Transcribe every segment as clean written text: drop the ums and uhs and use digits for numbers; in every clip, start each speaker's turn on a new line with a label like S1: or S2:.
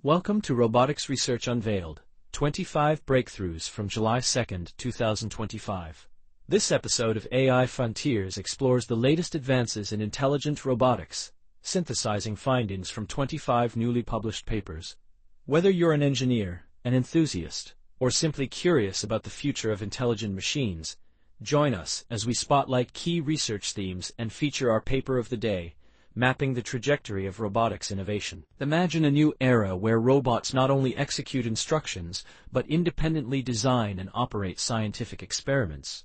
S1: Welcome to Robotics Research Unveiled, 25 Breakthroughs from July 2, 2025. This episode of AI Frontiers explores the latest advances in intelligent robotics, synthesizing findings from 25 newly published papers. Whether you're an engineer, an enthusiast, or simply curious about the future of intelligent machines, join us as we spotlight key research themes and feature our paper of the day, mapping the trajectory of robotics innovation. Imagine a new era where robots not only execute instructions, but independently design and operate scientific experiments.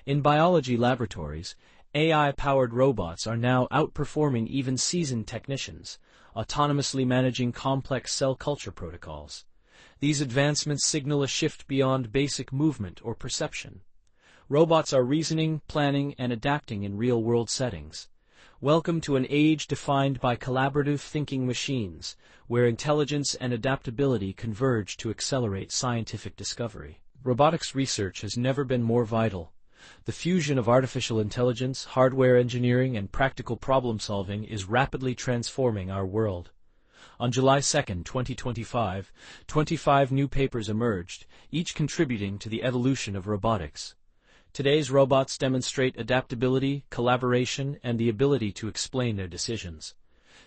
S1: In biology laboratories, AI-powered robots are now outperforming even seasoned technicians, autonomously managing complex cell culture protocols. These advancements signal a shift beyond basic movement or perception. Robots are reasoning, planning, and adapting in real-world settings. Welcome to an age defined by collaborative thinking machines, where intelligence and adaptability converge to accelerate scientific discovery. Robotics research has never been more vital. The fusion of artificial intelligence, hardware engineering, and practical problem-solving is rapidly transforming our world. On July 2, 2025, 25 new papers emerged, each contributing to the evolution of robotics. Today's robots demonstrate adaptability, collaboration, and the ability to explain their decisions.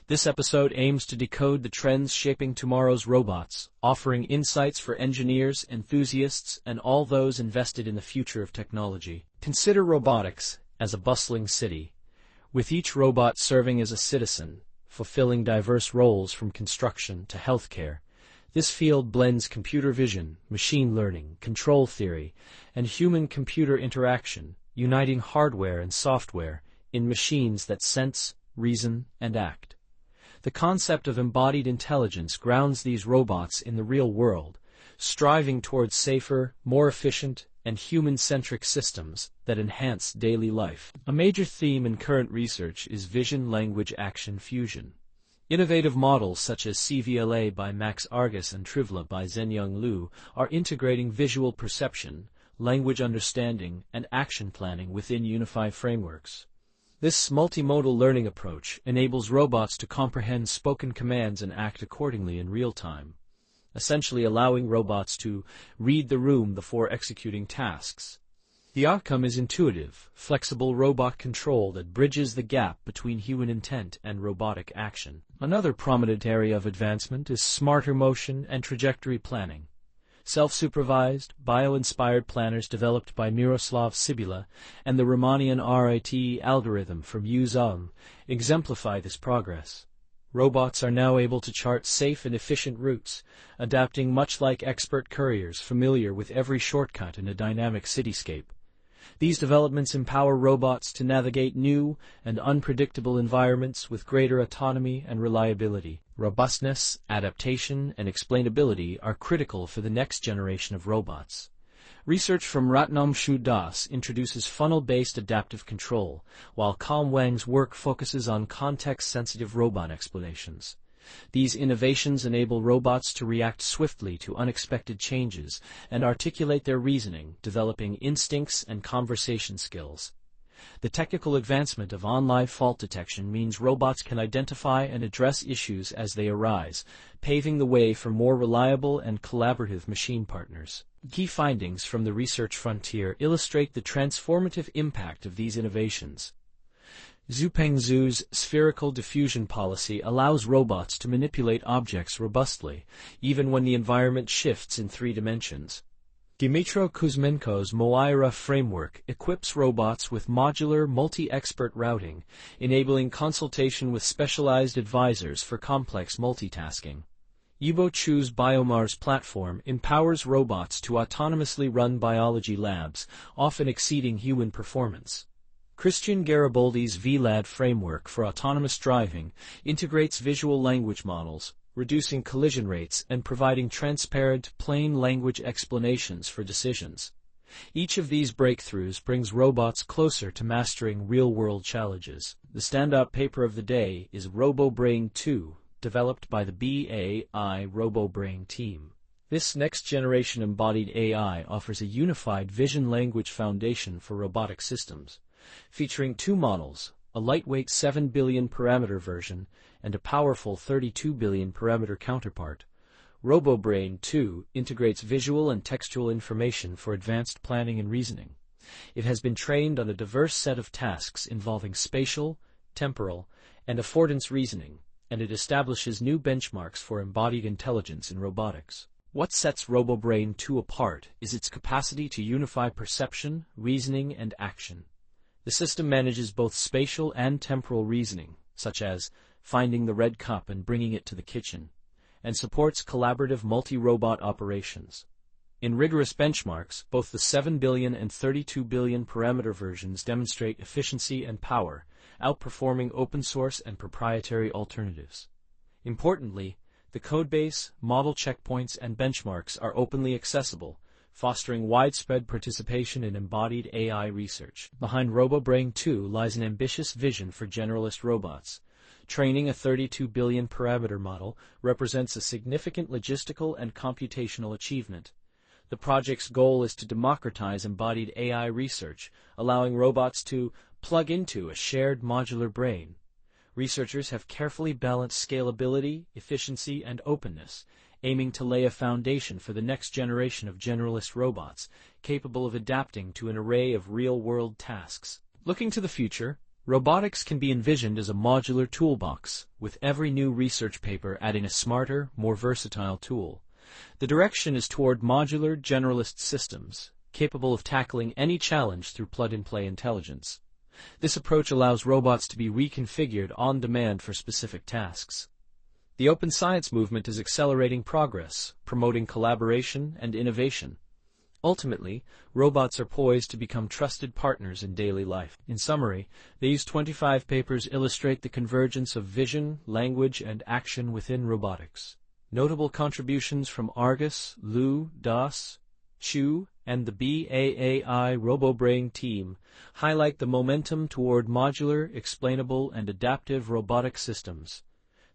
S1: This episode aims to decode the trends shaping tomorrow's robots, offering insights for engineers, enthusiasts, and all those invested in the future of technology. Consider robotics as a bustling city, with each robot serving as a citizen, fulfilling diverse roles from construction to healthcare. This field blends computer vision, machine learning, control theory, and human-computer interaction, uniting hardware and software in machines that sense, reason, and act. The concept of embodied intelligence grounds these robots in the real world, striving towards safer, more efficient, and human-centric systems that enhance daily life. A major theme in current research is vision-language-action fusion. Innovative models such as cVLA by Max Argus and TriVLA by Zhenyang Liu are integrating visual perception, language understanding, and action planning within unified frameworks. This multimodal learning approach enables robots to comprehend spoken commands and act accordingly in real time, essentially allowing robots to read the room before executing tasks. The outcome is intuitive, flexible robot control that bridges the gap between human intent and robotic action. Another prominent area of advancement is smarter motion and trajectory planning. Self-supervised, bio-inspired planners developed by Miroslav Sibila and the Romanian RIT algorithm from UZOM exemplify this progress. Robots are now able to chart safe and efficient routes, adapting much like expert couriers familiar with every shortcut in a dynamic cityscape. These developments empower robots to navigate new and unpredictable environments with greater autonomy and reliability. Robustness, adaptation, and explainability are critical for the next generation of robots. Research from Ratnam Das introduces funnel-based adaptive control, while Kam Wang's work focuses on context-sensitive robot explanations. These innovations enable robots to react swiftly to unexpected changes and articulate their reasoning, developing instincts and conversation skills. The technical advancement of on-live fault detection means robots can identify and address issues as they arise, paving the way for more reliable and collaborative machine partners. Key findings from the research frontier illustrate the transformative impact of these innovations. Zupeng Zhu's spherical diffusion policy allows robots to manipulate objects robustly, even when the environment shifts in 3 dimensions. Dmytro Kuzmenko's Moira framework equips robots with modular, multi-expert routing, enabling consultation with specialized advisors for complex multitasking. Yibo Chu's BioMars platform empowers robots to autonomously run biology labs, often exceeding human performance. Christian Garibaldi's VLAD framework for autonomous driving integrates visual language models, reducing collision rates and providing transparent, plain language explanations for decisions. Each of these breakthroughs brings robots closer to mastering real-world challenges. The standout paper of the day is RoboBrain 2, developed by the BAI RoboBrain team. This next-generation embodied AI offers a unified vision-language foundation for robotic systems, featuring 2 models, a lightweight 7 billion parameter version and a powerful 32 billion parameter counterpart, RoboBrain 2 integrates visual and textual information for advanced planning and reasoning. It has been trained on a diverse set of tasks involving spatial, temporal, and affordance reasoning, and it establishes new benchmarks for embodied intelligence in robotics. What sets RoboBrain 2 apart is its capacity to unify perception, reasoning, and action. The system manages both spatial and temporal reasoning, such as finding the red cup and bringing it to the kitchen, and supports collaborative multi-robot operations. In rigorous benchmarks, both the 7 billion and 32 billion parameter versions demonstrate efficiency and power, outperforming open-source and proprietary alternatives. Importantly, the codebase, model checkpoints, and benchmarks are openly accessible, fostering widespread participation in embodied AI research. Behind RoboBrain 2 lies an ambitious vision for generalist robots. Training a 32 billion parameter model represents a significant logistical and computational achievement. The project's goal is to democratize embodied AI research, allowing robots to plug into a shared modular brain. Researchers have carefully balanced scalability, efficiency, and openness, aiming to lay a foundation for the next generation of generalist robots, capable of adapting to an array of real-world tasks. Looking to the future, robotics can be envisioned as a modular toolbox, with every new research paper adding a smarter, more versatile tool. The direction is toward modular, generalist systems, capable of tackling any challenge through plug-and-play intelligence. This approach allows robots to be reconfigured on demand for specific tasks. The open science movement is accelerating progress, promoting collaboration and innovation. Ultimately, robots are poised to become trusted partners in daily life. In summary, these 25 papers illustrate the convergence of vision, language, and action within robotics. Notable contributions from Argus, Liu, Das, Chu, and the BAAI RoboBrain team highlight the momentum toward modular, explainable, and adaptive robotic systems.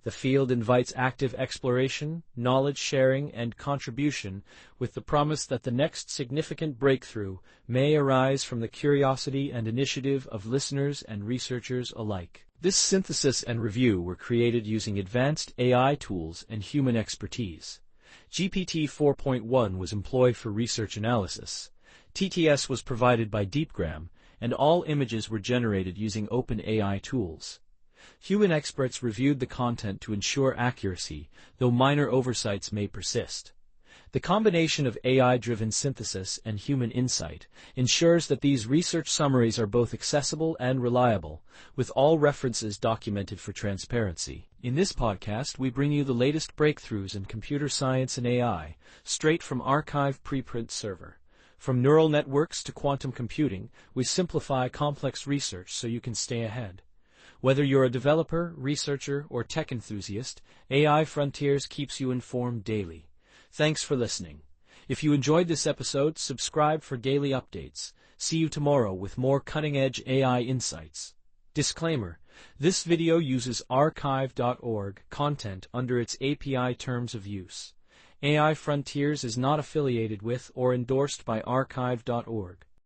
S1: The field invites active exploration, knowledge sharing, and contribution, with the promise that the next significant breakthrough may arise from the curiosity and initiative of listeners and researchers alike. This synthesis and review were created using advanced AI tools and human expertise. GPT 4.1 was employed for research analysis. TTS was provided by Deepgram, and all images were generated using OpenAI tools. Human experts reviewed the content to ensure accuracy, though minor oversights may persist. The combination of AI-driven synthesis and human insight ensures that these research summaries are both accessible and reliable, with all references documented for transparency. In this podcast, we bring you the latest breakthroughs in computer science and AI, straight from arXiv preprint server. From neural networks to quantum computing, we simplify complex research so you can stay ahead. Whether you're a developer, researcher, or tech enthusiast, AI Frontiers keeps you informed daily. Thanks for listening. If you enjoyed this episode, subscribe for daily updates. See you tomorrow with more cutting-edge AI insights. Disclaimer: this video uses arXiv.org content under its API terms of use. AI Frontiers is not affiliated with or endorsed by arXiv.org.